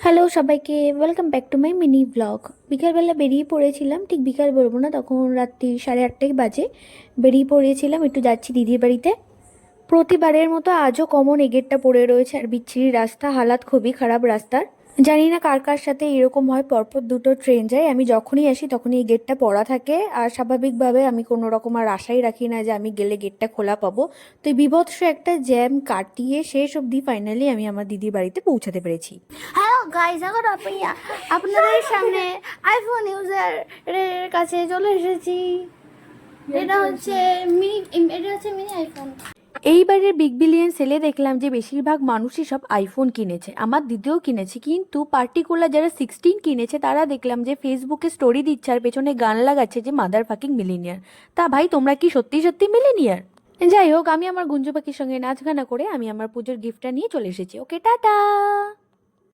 Hello সবাইকে, welcome back to my mini blog. বিকালবেলা বেরিয়ে পড়েছিলাম, ঠিক বিকাল বলবো না, তখন রাত্রি 8:30 বাজে। বেরিয়ে পড়েছিলাম, একটু যাচ্ছি দিদির বাড়িতে। প্রতিবারের মতো আজও কমন এগেটটা পড়ে রয়েছে, আর বিচ্ছিরি রাস্তা, হালাত খুবই খারাপ রাস্তার। জানি না কার কার সাথে এরকম হয়, পরপর দুটো ট্রেন যায়, আমি যখনই আসি তখনই এই গেটটা পড়া থাকে। আর স্বাভাবিকভাবে আমি কোনো রকম আর আশাই রাখি না যে আমি গেলে গেটটা খোলা পাবো। তো এই বিভৎস একটা জ্যাম কাটিয়ে শেষ অবধি ফাইনালি আমি আমার দিদির বাড়িতে পৌঁছাতে পেরেছি। হ্যালো গাইস, এখন আমি আপনাদের সামনে আইফোন ইউজারের কাছে চলে এসেছি। এটা হচ্ছে মিনি আইফোন। এইবারের বিগ বিলিয়ন সেলে দেখলাম যে বেশিরভাগ মানুষই সব আইফোন কিনেছে, আমার দিদিও কিনেছে, কিন্তু পার্টিকুলার যারা 16 কিনেছে তারা দেখলাম যে ফেসবুকে স্টোরি দিচ্ছে আর পেছনে গান লাগাচ্ছে যে মাদার ফাকিং মিলিনিয়ার। তা ভাই, তোমরা কি সত্যি সত্যি মিলিনিয়ার? যাই হোক, আমি আমার গুঞ্জু পাখির সঙ্গে নাচ গানা করে আমি আমার পুজোর গিফটটা নিয়ে চলে এসেছি। ওকে, টাটা।